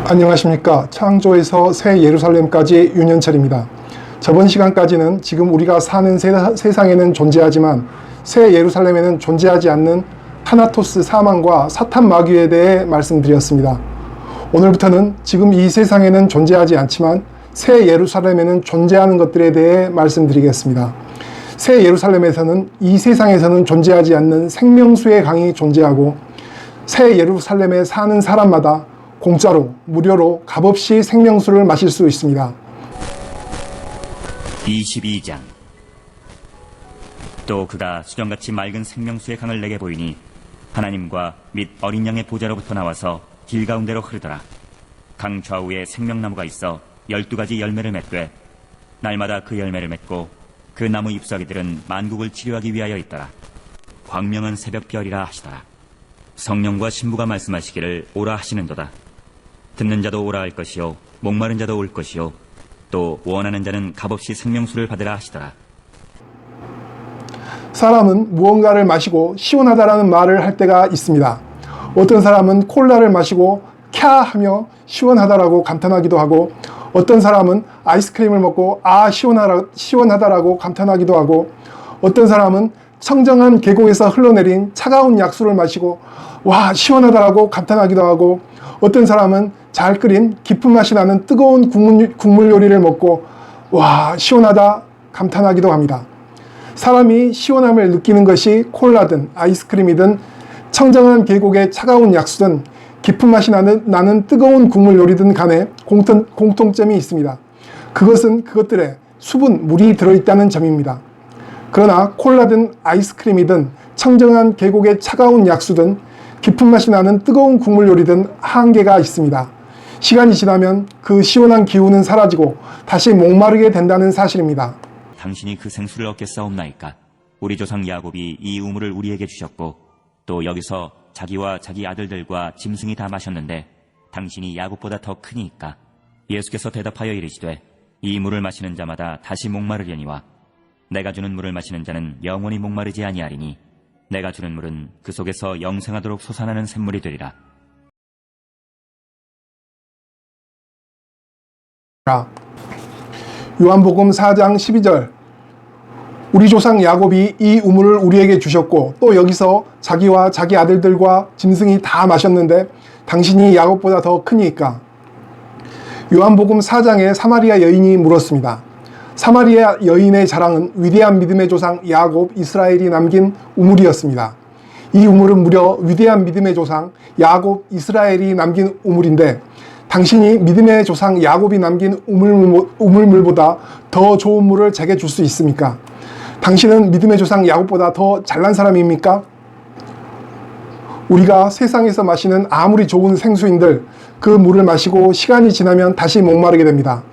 안녕하십니까. 창조에서 새 예루살렘까지 윤현철입니다. 저번 시간까지는 지금 우리가 사는 세상에는 존재하지만 새 예루살렘에는 존재하지 않는 타나토스 사망과 사탄 마귀에 대해 말씀드렸습니다. 오늘부터는 지금 이 세상에는 존재하지 않지만 새 예루살렘에는 존재하는 것들에 대해 말씀드리겠습니다. 새 예루살렘에서는 이 세상에서는 존재하지 않는 생명수의 강이 존재하고 새 예루살렘에 사는 사람마다 공짜로 무료로 값없이 생명수를 마실 수 있습니다. 22장. 또 그가 수정같이 맑은 생명수의 강을 내게 보이니 하나님과 및 어린 양의 보좌로부터 나와서 길 가운데로 흐르더라. 강 좌우에 생명나무가 있어 12가지 열매를 맺되 날마다 그 열매를 맺고 그 나무 잎사귀들은 만국을 치료하기 위하여 있더라. 광명한 새벽별이라 하시더라. 성령과 신부가 말씀하시기를 오라 하시는도다. 듣는 자도 오라 할 것이요 목마른 자도 올 것이요 또 원하는 자는 값없이 생명수를 받으라 하시더라. 사람은 무언가를 마시고 시원하다라는 말을 할 때가 있습니다. 어떤 사람은 콜라를 마시고 캬 하며 시원하다라고 감탄하기도 하고, 어떤 사람은 아이스크림을 먹고 아 시원하다라고 감탄하기도 하고, 어떤 사람은 청정한 계곡에서 흘러내린 차가운 약수를 마시고 와 시원하다라고 감탄하기도 하고, 어떤 사람은 잘 끓인 깊은 맛이 나는 뜨거운 국물 요리를 먹고 와 시원하다 감탄하기도 합니다. 사람이 시원함을 느끼는 것이 콜라든 아이스크림이든 청정한 계곡의 차가운 약수든 깊은 맛이 나는 뜨거운 국물 요리든 간에 공통점이 있습니다. 그것은 그것들의 수분, 물이 들어있다는 점입니다. 그러나 콜라든 아이스크림이든 청정한 계곡의 차가운 약수든 깊은 맛이 나는 뜨거운 국물 요리든 한계가 있습니다. 시간이 지나면 그 시원한 기운은 사라지고 다시 목마르게 된다는 사실입니다. 당신이 그 생수를 얻겠사옵나이까? 우리 조상 야곱이 이 우물을 우리에게 주셨고 또 여기서 자기와 자기 아들들과 짐승이 다 마셨는데 당신이 야곱보다 더 크니까? 예수께서 대답하여 이르시되 이 물을 마시는 자마다 다시 목마르려니와 내가 주는 물을 마시는 자는 영원히 목마르지 아니하리니 내가 주는 물은 그 속에서 영생하도록 솟아나는 샘물이 되리라. 요한복음 4장 12절. 우리 조상 야곱이 이 우물을 우리에게 주셨고 또 여기서 자기와 자기 아들들과 짐승이 다 마셨는데 당신이 야곱보다 더 크니까? 요한복음 4장에 사마리아 여인이 물었습니다. 사마리아 여인의 자랑은 위대한 믿음의 조상 야곱, 이스라엘이 남긴 우물이었습니다. 이 우물은 무려 위대한 믿음의 조상 야곱, 이스라엘이 남긴 우물인데 당신이 믿음의 조상 야곱이 남긴 우물물보다 더 좋은 물을 제게 줄 수 있습니까? 당신은 믿음의 조상 야곱보다 더 잘난 사람입니까? 우리가 세상에서 마시는 아무리 좋은 생수인들 그 물을 마시고 시간이 지나면 다시 목마르게 됩니다.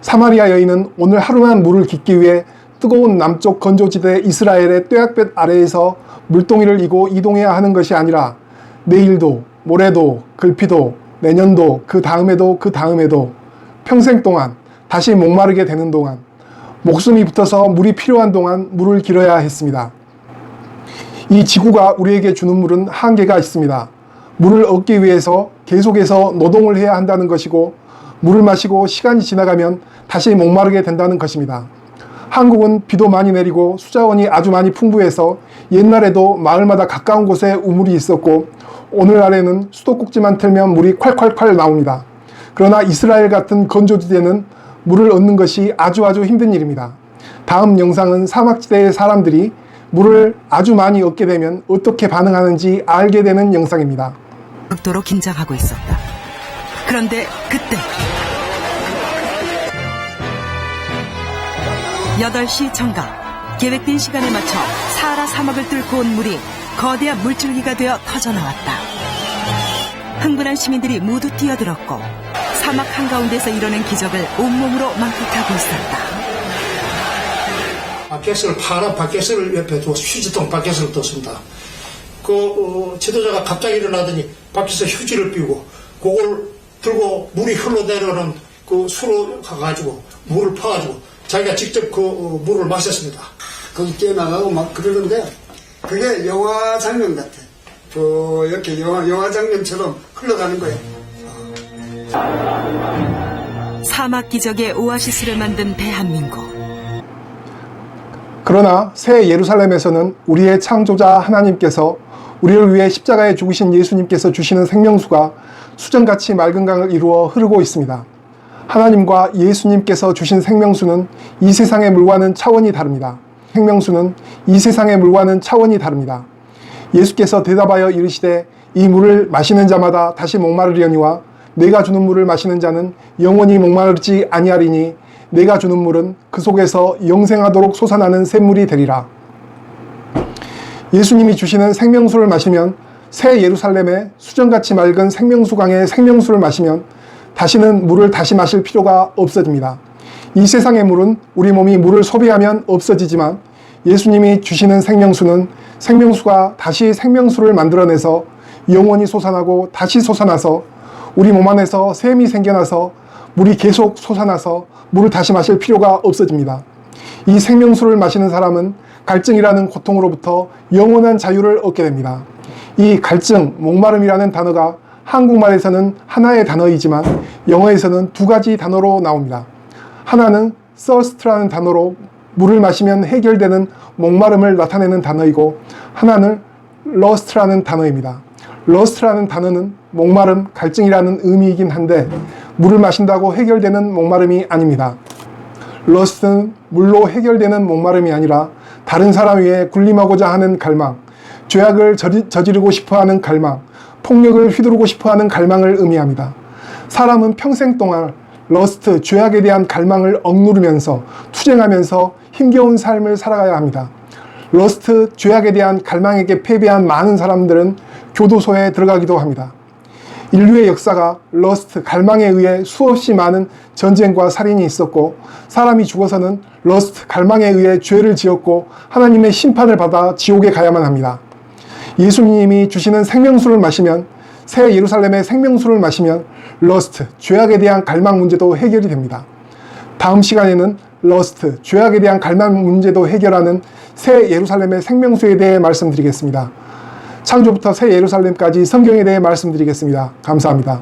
사마리아 여인은 오늘 하루만 물을 깃기 위해 뜨거운 남쪽 건조지대 이스라엘의 뙤약볕 아래에서 물동이를 이고 이동해야 하는 것이 아니라 내일도 모레도 글피도 내년도 그 다음에도 평생 동안 다시 목마르게 되는 동안 목숨이 붙어서 물이 필요한 동안 물을 길어야 했습니다. 이 지구가 우리에게 주는 물은 한계가 있습니다. 물을 얻기 위해서 계속해서 노동을 해야 한다는 것이고 물을 마시고 시간이 지나가면 다시 목마르게 된다는 것입니다. 한국은 비도 많이 내리고 수자원이 아주 많이 풍부해서 옛날에도 마을마다 가까운 곳에 우물이 있었고 오늘날에는 수도꼭지만 틀면 물이 콸콸콸 나옵니다. 그러나 이스라엘 같은 건조지대는 물을 얻는 것이 아주 힘든 일입니다. 다음 영상은 사막지대의 사람들이 물을 아주 많이 얻게 되면 어떻게 반응하는지 알게 되는 영상입니다. 극도로 긴장하고 있었다. 그런데 그때 8시 정각 계획된 시간에 맞춰 사하라 사막을 뚫고 온 물이 거대한 물줄기가 되어 터져나왔다. 흥분한 시민들이 모두 뛰어들었고 사막 한가운데서 이뤄낸 기적을 온몸으로 만끽하고 있었다. 파란 바켓을 옆에 두고 휴지통 바켓을 뒀습니다. 지도자가 갑자기 일어나더니 밖에서 휴지를 삐고 그걸 들고 물이 흘러내려오는 그 수로 가가지고 물을 퍼가지고 자기가 직접 그 물을 마셨습니다. 거기 뛰어나가고 막 그러는데 그게 영화 장면 같아. 이렇게 영화 장면처럼 흘러가는 거예요. 사막 기적의 오아시스를 만든 대한민국. 그러나 새 예루살렘에서는 우리의 창조자 하나님께서 우리를 위해 십자가에 죽으신 예수님께서 주시는 생명수가 수정같이 맑은 강을 이루어 흐르고 있습니다. 하나님과 예수님께서 주신 생명수는 이 세상의 물과는 차원이 다릅니다. 생명수는 이 세상의 물과는 차원이 다릅니다. 예수께서 대답하여 이르시되 이 물을 마시는 자마다 다시 목마르려니와 내가 주는 물을 마시는 자는 영원히 목마르지 아니하리니 내가 주는 물은 그 속에서 영생하도록 솟아나는 샘물이 되리라. 예수님이 주시는 생명수를 마시면 새 예루살렘의 수정같이 맑은 생명수강의 생명수를 마시면 다시는 물을 다시 마실 필요가 없어집니다. 이 세상의 물은 우리 몸이 물을 소비하면 없어지지만 예수님이 주시는 생명수는 생명수가 다시 생명수를 만들어내서 영원히 솟아나고 다시 솟아나서 우리 몸 안에서 샘이 생겨나서 물이 계속 솟아나서 물을 다시 마실 필요가 없어집니다. 이 생명수를 마시는 사람은 갈증이라는 고통으로부터 영원한 자유를 얻게 됩니다. 이 갈증, 목마름이라는 단어가 한국말에서는 하나의 단어이지만 영어에서는 두 가지 단어로 나옵니다. 하나는 thirst라는 단어로 물을 마시면 해결되는 목마름을 나타내는 단어이고 하나는 lust라는 단어입니다. lust라는 단어는 목마름, 갈증이라는 의미이긴 한데 물을 마신다고 해결되는 목마름이 아닙니다. lust는 물로 해결되는 목마름이 아니라 다른 사람 위에 군림하고자 하는 갈망, 죄악을 저지르고 싶어하는 갈망, 폭력을 휘두르고 싶어하는 갈망을 의미합니다. 사람은 평생 동안 러스트, 죄악에 대한 갈망을 억누르면서 투쟁하면서 힘겨운 삶을 살아가야 합니다. 러스트, 죄악에 대한 갈망에게 패배한 많은 사람들은 교도소에 들어가기도 합니다. 인류의 역사가 러스트, 갈망에 의해 수없이 많은 전쟁과 살인이 있었고 사람이 죽어서는 러스트, 갈망에 의해 죄를 지었고 하나님의 심판을 받아 지옥에 가야만 합니다. 예수님이 주시는 생명수를 마시면 새 예루살렘의 생명수를 마시면 러스트, 죄악에 대한 갈망 문제도 해결이 됩니다. 다음 시간에는 러스트, 죄악에 대한 갈망 문제도 해결하는 새 예루살렘의 생명수에 대해 말씀드리겠습니다. 창조부터 새 예루살렘까지 성경에 대해 말씀드리겠습니다. 감사합니다.